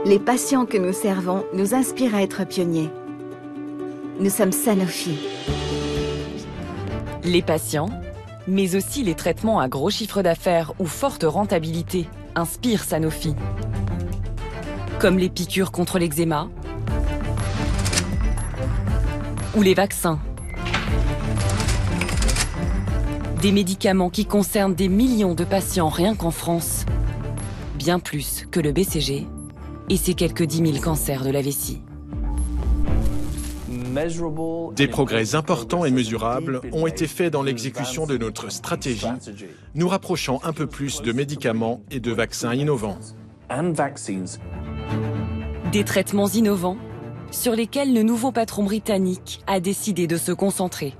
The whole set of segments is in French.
Les patients que nous servons nous inspirent à être pionniers. Nous sommes Sanofi. Les patients, mais aussi les traitements à gros chiffre d'affaires ou forte rentabilité, inspirent Sanofi. Comme les piqûres contre l'eczéma ou les vaccins. Des médicaments qui concernent des millions de patients rien qu'en France. Bien plus que le BCG et ses quelques 10 000 cancers de la vessie. Des progrès importants et mesurables ont été faits dans l'exécution de notre stratégie, nous rapprochant un peu plus de médicaments et de vaccins innovants. Des traitements innovants sur lesquels le nouveau patron britannique a décidé de se concentrer.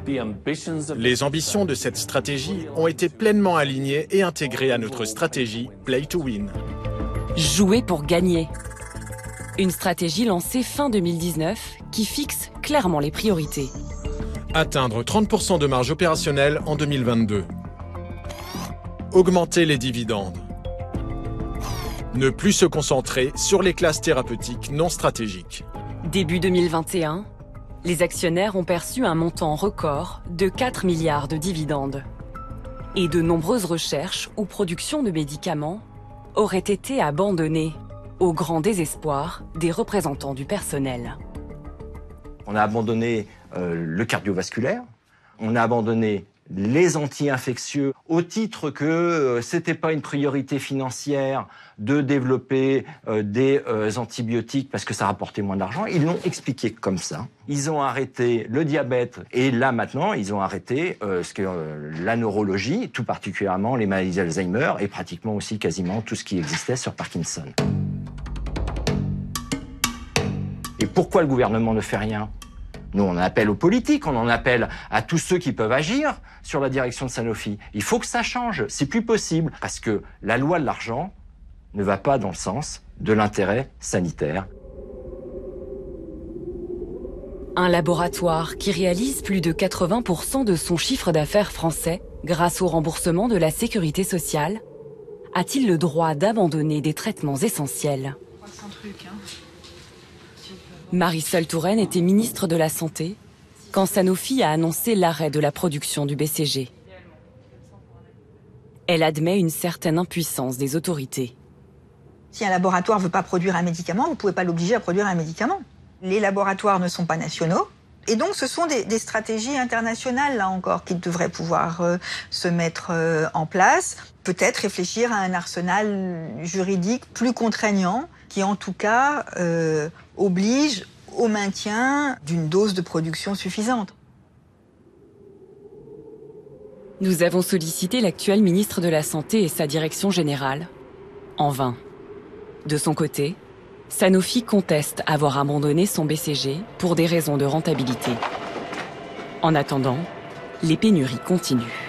Les ambitions de cette stratégie ont été pleinement alignées et intégrées à notre stratégie Play to Win. Jouer pour gagner. Une stratégie lancée fin 2019 qui fixe clairement les priorités. Atteindre 30% de marge opérationnelle en 2022. Augmenter les dividendes. Ne plus se concentrer sur les classes thérapeutiques non stratégiques. Début 2021, les actionnaires ont perçu un montant record de 4 milliards de dividendes. Et de nombreuses recherches ou productions de médicaments auraient été abandonnées au grand désespoir des représentants du personnel. On a abandonné le cardiovasculaire, on a abandonné les anti-infectieux au titre que c'était pas une priorité financière de développer des antibiotiques parce que ça rapportait moins d'argent. Ils l'ont expliqué comme ça. Ils ont arrêté le diabète et là maintenant ils ont arrêté la neurologie, tout particulièrement les maladies d'Alzheimer et pratiquement aussi quasiment tout ce qui existait sur Parkinson. Et pourquoi le gouvernement ne fait rien ? Nous, on en appelle aux politiques, on en appelle à tous ceux qui peuvent agir sur la direction de Sanofi. Il faut que ça change, c'est plus possible, parce que la loi de l'argent ne va pas dans le sens de l'intérêt sanitaire. Un laboratoire qui réalise plus de 80% de son chiffre d'affaires français grâce au remboursement de la sécurité sociale, a-t-il le droit d'abandonner des traitements essentiels ? Marisol Touraine était ministre de la Santé quand Sanofi a annoncé l'arrêt de la production du BCG. Elle admet une certaine impuissance des autorités. Si un laboratoire ne veut pas produire un médicament, vous ne pouvez pas l'obliger à produire un médicament. Les laboratoires ne sont pas nationaux. Et donc ce sont des stratégies internationales, là encore, qui devraient pouvoir se mettre en place. Peut-être réfléchir à un arsenal juridique plus contraignant qui, en tout cas, oblige au maintien d'une dose de production suffisante. Nous avons sollicité l'actuel ministre de la Santé et sa direction générale. En vain. De son côté, Sanofi conteste avoir abandonné son BCG pour des raisons de rentabilité. En attendant, les pénuries continuent.